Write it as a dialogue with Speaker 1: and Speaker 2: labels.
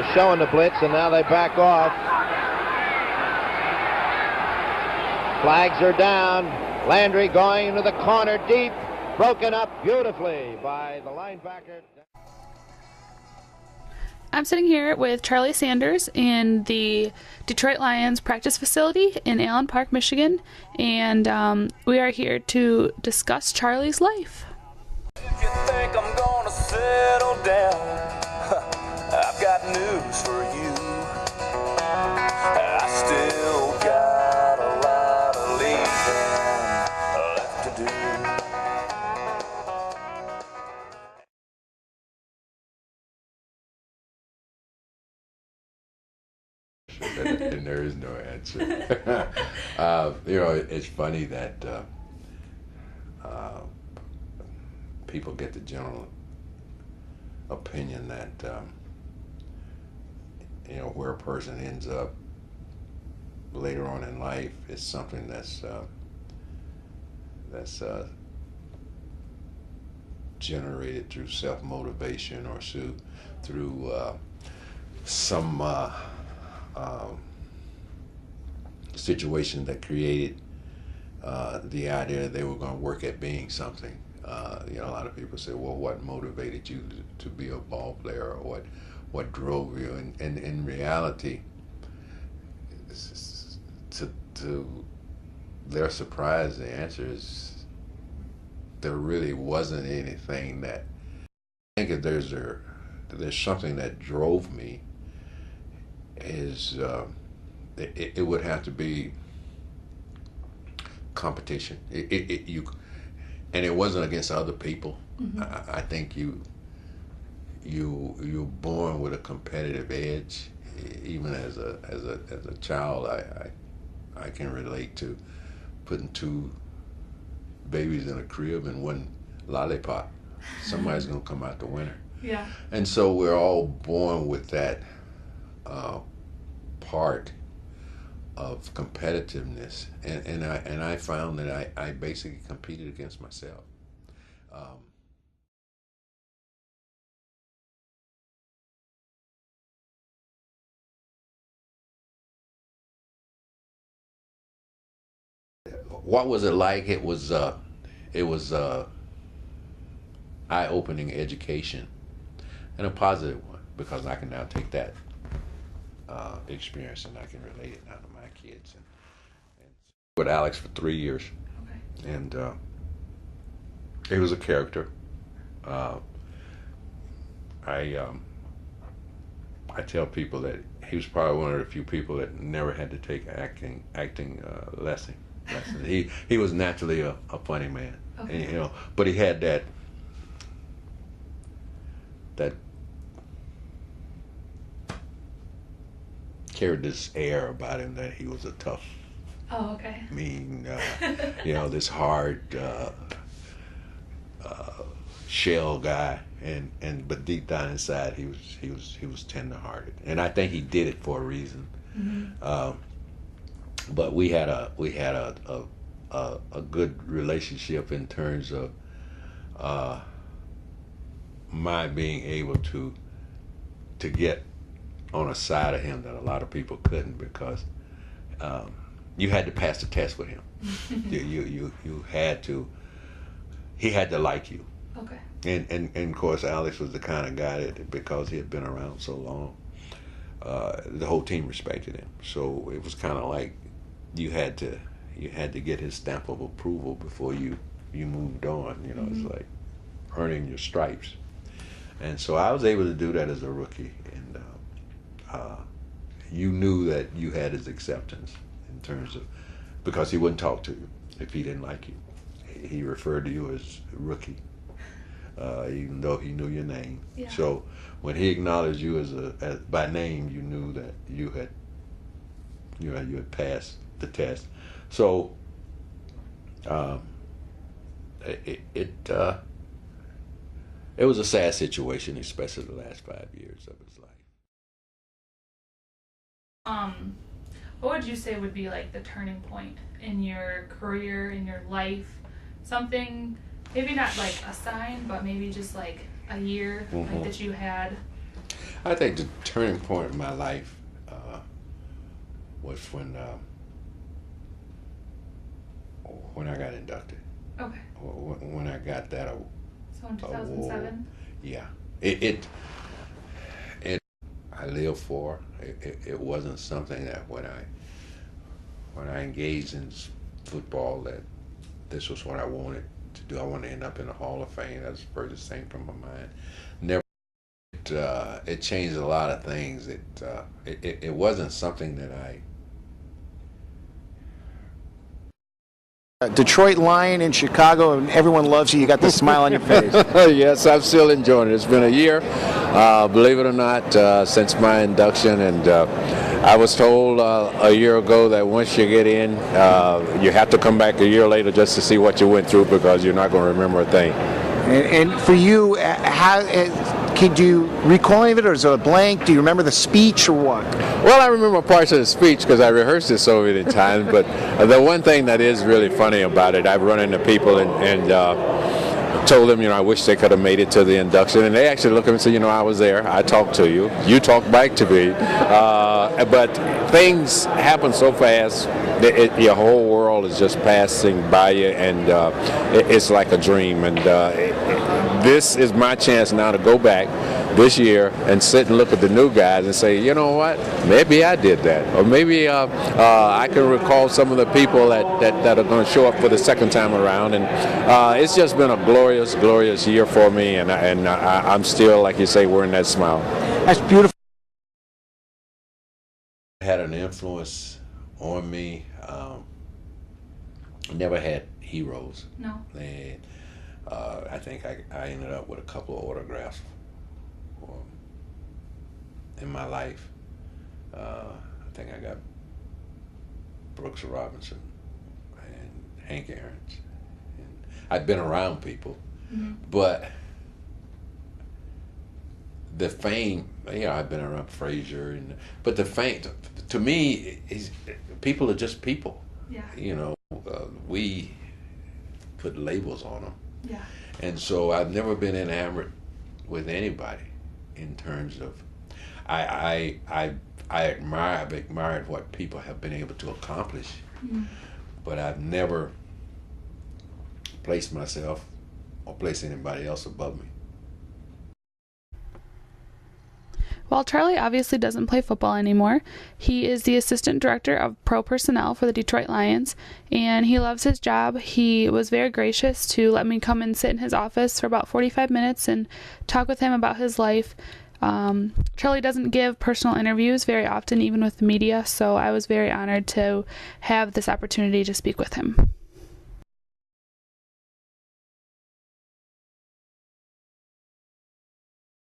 Speaker 1: They're showing the blitz, and now they back off. Flags are down. Landry going into the corner deep. Broken up beautifully by the linebacker.
Speaker 2: I'm sitting here with Charlie Sanders in the Detroit Lions practice facility in Allen Park, Michigan, and we are here to discuss Charlie's life.
Speaker 3: If you think I'm gonna settle down, I've got news for you. I still got a lot of leaving left to do.
Speaker 4: And there is no answer. It's funny that people get the general opinion that where a person ends up later on in life is something that's generated through self-motivation or through some situation that created the idea that they were going to work at being something. A lot of people say, well, what motivated you to be a ball player, or what drove you? And in reality, to their surprise, the answer is there really wasn't anything that. I think if there's something that drove me, is it would have to be competition. And it wasn't against other people. Mm-hmm. I think you're born with a competitive edge. Even as a child, I can relate to putting two babies in a crib and one lollipop. Somebody's gonna come out the winner.
Speaker 2: Yeah.
Speaker 4: And so we're all born with that part of competitiveness, and I found that I basically competed against myself. What was it like? It was eye-opening education, and a positive one, because I can now take that experience and I can relate it now to my kids. And with Alex for 3 years. Okay. And he was a character. I tell people that he was probably one of the few people that never had to take acting lessons. He was naturally a funny man. Okay. And, but he had that carried this air about him that he was a tough, mean, this hard shell guy, but deep down inside he was tender-hearted, and I think he did it for a reason. Mm-hmm. But we had a good relationship in terms of my being able to get on a side of him that a lot of people couldn't, because you had to pass the test with him. you had to. He had to like you.
Speaker 2: Okay.
Speaker 4: And of course, Alex was the kind of guy that, because he had been around so long, the whole team respected him. So it was kind of like you had to get his stamp of approval before you moved on. Mm-hmm. It's like earning your stripes. And so I was able to do that as a rookie, and you knew that you had his acceptance in terms of, because he wouldn't talk to you if he didn't like you. He referred to you as rookie, even though he knew your name. Yeah. So when he acknowledged you as by name, you knew that you had passed the test. So it was a sad situation, especially the last 5 years of his life.
Speaker 2: What would you say would be like the turning point in your career, in your life? Something, maybe not like a sign, but maybe just like a year, mm-hmm. like that you had.
Speaker 4: I think the turning point of my life was when I got inducted.
Speaker 2: Okay.
Speaker 4: When I got that
Speaker 2: So in 2007?
Speaker 4: award. Yeah. It I lived for. It wasn't something that when I engaged in football that this was what I wanted to do. I wanted to end up in the Hall of Fame. That's the furthest thing from my mind. Never. It changed a lot of things. It wasn't something that
Speaker 5: Detroit Lion in Chicago, and everyone loves you. You got the smile on your face.
Speaker 1: Yes, I'm still enjoying it. It's been a year, believe it or not, since my induction, and I was told a year ago that once you get in, you have to come back a year later just to see what you went through, because you're not going to remember a thing.
Speaker 5: And for you, how could you recall any of it, or is it a blank? Do you remember the speech or what?
Speaker 1: Well, I remember parts of the speech because I rehearsed it so many times, but the one thing that is really funny about it, I've run into people and told them, I wish they could have made it to the induction, and they actually look at me and say, I was there, I talked to you, you talked back to me, but things happen so fast, your whole world is just passing by you, and it's like a dream, and this is my chance now to go back this year and sit and look at the new guys and say, you know what, maybe I did that, or maybe I can recall some of the people that are going to show up for the second time around, and it's just been a glorious, glorious year for me, and I'm still, like you say, wearing that smile.
Speaker 5: That's beautiful.
Speaker 4: had an influence on me. Never had heroes.
Speaker 2: No.
Speaker 4: And I think I ended up with a couple of autographs in my life. I think I got Brooks Robinson and Hank Aaron's. And I've been around people, but the fame, I've been around Frazier, but the fame, to me, people are just people.
Speaker 2: Yeah.
Speaker 4: We put labels on them.
Speaker 2: Yeah.
Speaker 4: And so I've never been enamored with anybody in terms of, I've admired what people have been able to accomplish, but I've never placed myself or placed anybody else above me.
Speaker 2: While Charlie obviously doesn't play football anymore, he is the assistant director of pro personnel for the Detroit Lions, and he loves his job. He was very gracious to let me come and sit in his office for about 45 minutes and talk with him about his life. Charlie doesn't give personal interviews very often, even with the media, so I was very honored to have this opportunity to speak with him.